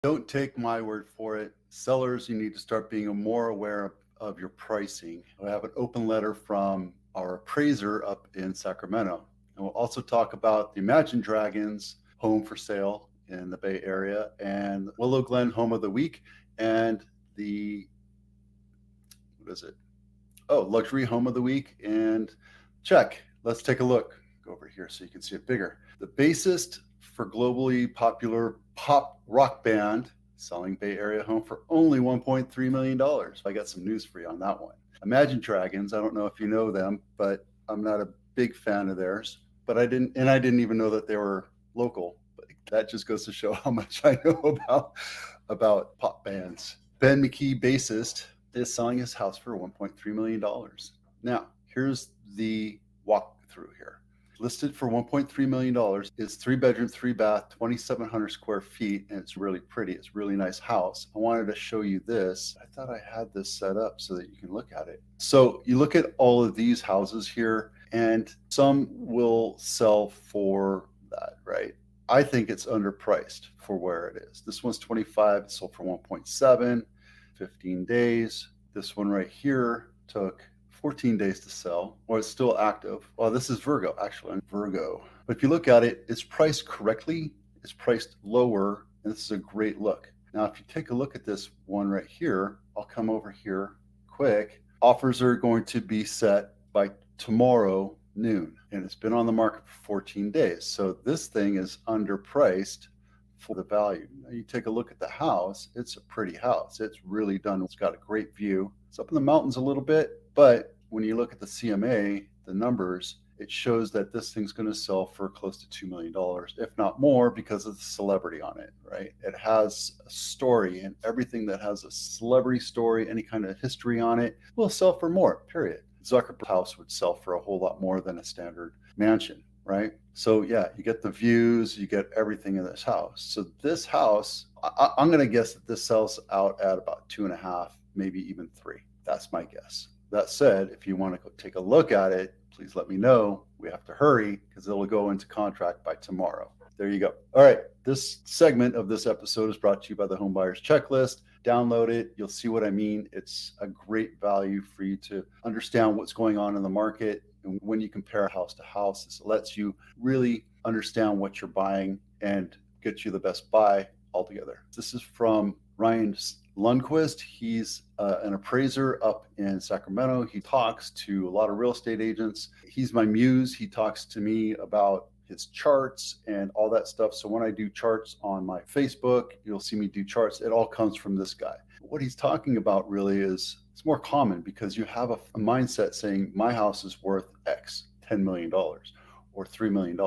Don't take my word for it. Sellers, you need to start being more aware of your pricing. I have an open letter from our appraiser up in Sacramento. And we'll also talk about the Imagine Dragons home for sale in the Bay Area and Willow Glen home of the week and the, what is it? Oh, luxury home of the week. And check. Let's take a look. Go over here so you can see it bigger. The bassist for globally popular pop rock band selling Bay Area home for only $1.3 million. I got some news for you on that one. Imagine Dragons, I don't know if you know them, but I'm not a big fan of theirs. But I didn't even know that they were local. But that just goes to show how much I know about pop bands. Ben McKee, bassist, is selling his house for $1.3 million. Now, here's the walkthrough here. Listed for $1.3 million is 3-bedroom, 3-bath, 2,700 square feet, and it's really pretty. It's a really nice house. I wanted to show you this. I thought I had this set up so that you can look at it. So you look at all of these houses here, and some will sell for that, right? I think it's underpriced for where it is. This one's 25, it sold for 1.7, 15 days. This one right here took 14 days to sell, or it's still active. Well, this is Virgo, actually, Virgo. But if you look at it, it's priced correctly, it's priced lower, and this is a great look. Now, if you take a look at this one right here, I'll come over here quick. Offers are going to be set by tomorrow noon, and it's been on the market for 14 days. So this thing is underpriced for the value. Now you take a look at the house, it's a pretty house. It's really done. It's got a great view. It's up in the mountains a little bit, but when you look at the CMA, the numbers, it shows that this thing's going to sell for close to $2 million, if not more, because of the celebrity on it, right? It has a story, and everything that has a celebrity story, any kind of history on it, will sell for more, period. Zuckerberg's house would sell for a whole lot more than a standard mansion, right? So yeah, you get the views, you get everything in this house. So this house, I'm going to guess that this sells out at about 2.5, maybe even 3. That's my guess. That said, if you want to go take a look at it, please let me know. We have to hurry because it'll go into contract by tomorrow. There you go. All right. This segment of this episode is brought to you by the Home Buyers Checklist. Download it. You'll see what I mean. It's a great value for you to understand what's going on in the market. And when you compare house to house, this lets you really understand what you're buying and get you the best buy altogether. This is from Ryan Lundquist. He's an appraiser up in Sacramento. He talks to a lot of real estate agents. He's my muse. He talks to me about his charts and all that stuff. So when I do charts on my Facebook, you'll see me do charts. It all comes from this guy. What he's talking about really is it's more common because you have a mindset saying my house is worth X, $10 million or $3 million.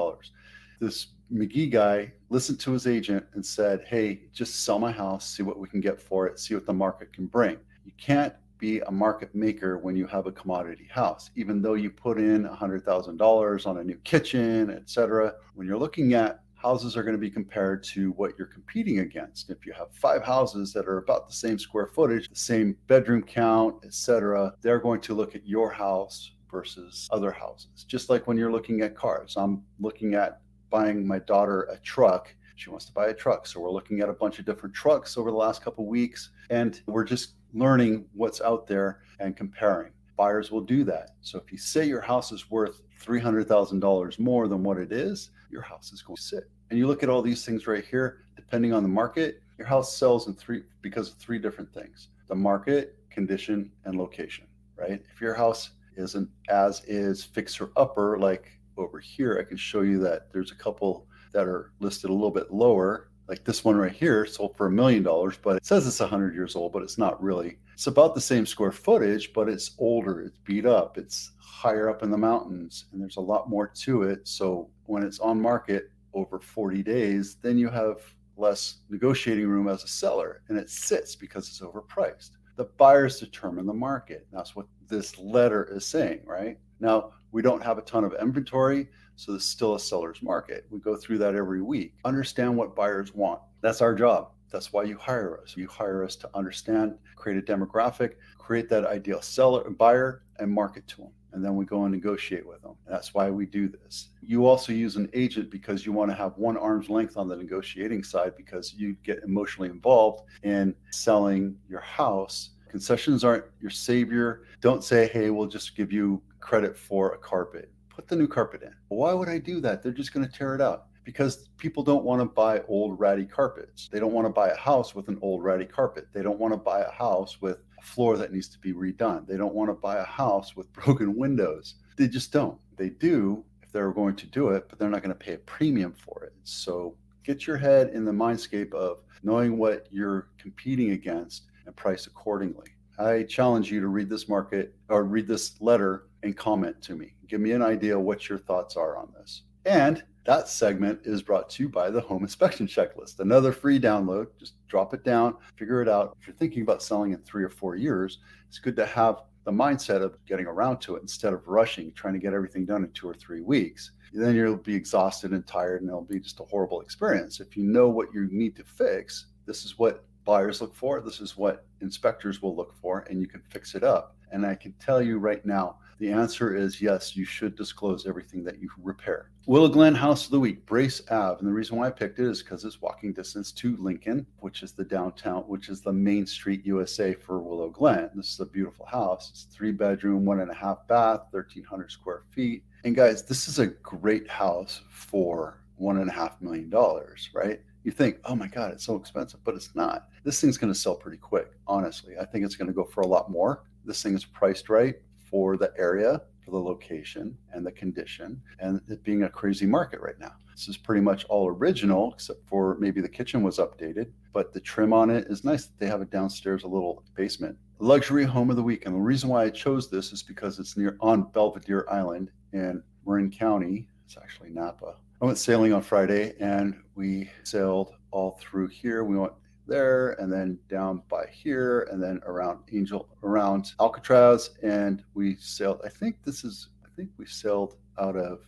This McGee guy listened to his agent and said, hey, just sell my house, see what we can get for it, see what the market can bring. You can't be a market maker when you have a commodity house, even though you put in $100,000 on a new kitchen, etc. When you're looking at houses are going to be compared to what you're competing against. If you have 5 houses that are about the same square footage, the same bedroom count, etc., they're going to look at your house versus other houses. Just like when you're looking at cars. I'm looking at buying my daughter a truck. She wants to buy a truck. So we're looking at a bunch of different trucks over the last couple of weeks, and we're just learning what's out there and comparing. Buyers will do that. So if you say your house is worth $300,000 more than what it is, your house is going to sit. And you look at all these things right here, depending on the market, your house sells because of 3 different things: the market, condition, and location, right? If your house isn't as is fixer upper, like over here, I can show you that there's a couple that are listed a little bit lower. Like this one right here sold for $1 million, but it says it's 100 years old, but it's not really. It's about the same square footage, but it's older, it's beat up, it's higher up in the mountains, and there's a lot more to it. So when it's on market over 40 days, then you have less negotiating room as a seller, and it sits because it's overpriced. The buyers determine the market. That's what this letter is saying, right? Now, we don't have a ton of inventory, so this is still a seller's market. We go through that every week. Understand what buyers want. That's our job. That's why you hire us. You hire us to understand, create a demographic, create that ideal seller, buyer, and market to them. and then we go and negotiate with them. That's why we do this. You also use an agent because you want to have one arm's length on the negotiating side, because you get emotionally involved in selling your house. Concessions aren't your savior. Don't say, hey, we'll just give you credit for a carpet. Put the new carpet in. Why would I do that? They're just going to tear it out. Because people don't want to buy old ratty carpets. They don't want to buy a house with an old ratty carpet. They don't want to buy a house with a floor that needs to be redone. They don't want to buy a house with broken windows. They just don't. They do if they're going to do it, but they're not going to pay a premium for it. So get your head in the mindscape of knowing what you're competing against and price accordingly. I challenge you to read this market or read this letter and comment to me. Give me an idea what your thoughts are on this. And that segment is brought to you by the Home Inspection Checklist, another free download. Just drop it down, figure it out. If you're thinking about selling in 3 or 4 years, it's good to have the mindset of getting around to it instead of rushing, trying to get everything done in 2 or 3 weeks. Then you'll be exhausted and tired, and it'll be just a horrible experience. If you know what you need to fix, this is what buyers look for, this is what inspectors will look for, and you can fix it up. And I can tell you right now, the answer is yes, you should disclose everything that you repair. Willow Glen House of the Week, Brace Ave. And the reason why I picked it is because it's walking distance to Lincoln, which is the downtown, which is the Main Street USA for Willow Glen. This is a beautiful house. It's 3-bedroom, 1.5 bath, 1,300 square feet. And guys, this is a great house for $1.5 million, right? You think, oh my God, it's so expensive, but it's not. This thing's going to sell pretty quick, honestly. I think it's going to go for a lot more. This thing is priced right for the area, for the location, and the condition, and it being a crazy market right now. This is pretty much all original, except for maybe the kitchen was updated, but the trim on it is nice. They have it downstairs, a little basement. Luxury home of the week. And the reason why I chose this is because it's on Belvedere Island in Marin County. It's actually Napa. I went sailing on Friday and we sailed all through here. We went there and then down by here and then around Alcatraz, and we sailed. I think we sailed out of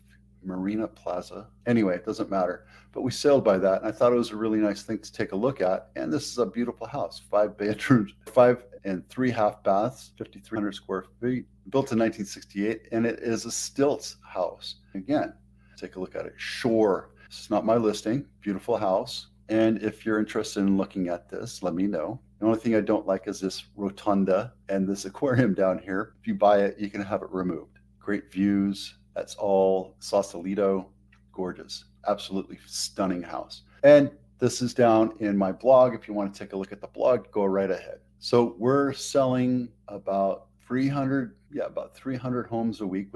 Marina Plaza. Anyway, it doesn't matter, but we sailed by that, and I thought it was a really nice thing to take a look at. And this is a beautiful house, 5 bedrooms, 5 and 3 half baths, 5,300 square feet, built in 1968, and it is a stilts house. Again, take a look at it. Sure, it's not my listing. Beautiful house. And if you're interested in looking at this, let me know. The only thing I don't like is this rotunda and this aquarium down here. If you buy it, you can have it removed. Great views. That's all Sausalito. Gorgeous. Absolutely stunning house. And this is down in my blog. If you want to take a look at the blog, go right ahead. So we're selling about 300 homes a week.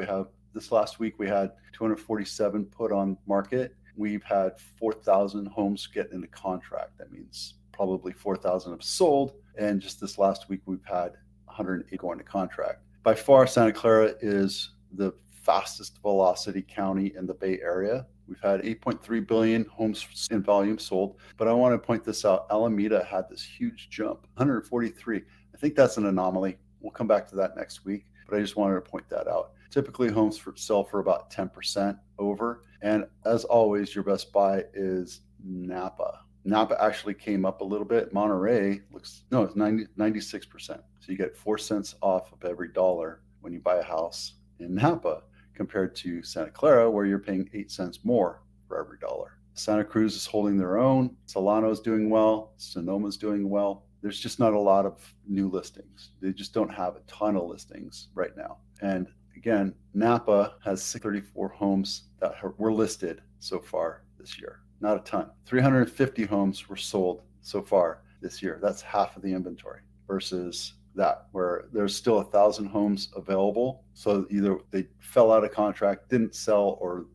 This last week, we had 247 put on market. We've had 4,000 homes get into contract. That means probably 4,000 have sold. And just this last week, we've had 108 go into contract. By far, Santa Clara is the fastest velocity county in the Bay Area. We've had 8.3 billion homes in volume sold. But I want to point this out. Alameda had this huge jump, 143. I think that's an anomaly. We'll come back to that next week. But I just wanted to point that out. Typically, homes sell for about 10% over. And as always, your best buy is Napa. Napa actually came up a little bit. Monterey it's 96%. So you get 4 cents off of every dollar when you buy a house in Napa, compared to Santa Clara, where you're paying 8 cents more for every dollar. Santa Cruz is holding their own. Solano's doing well. Sonoma's doing well. There's just not a lot of new listings. They just don't have a ton of listings right now. And again, Napa has 34 homes that were listed so far this year. Not a ton. 350 homes were sold so far this year. That's half of the inventory versus that, where there's still 1,000 homes available. So either they fell out of contract, didn't sell, or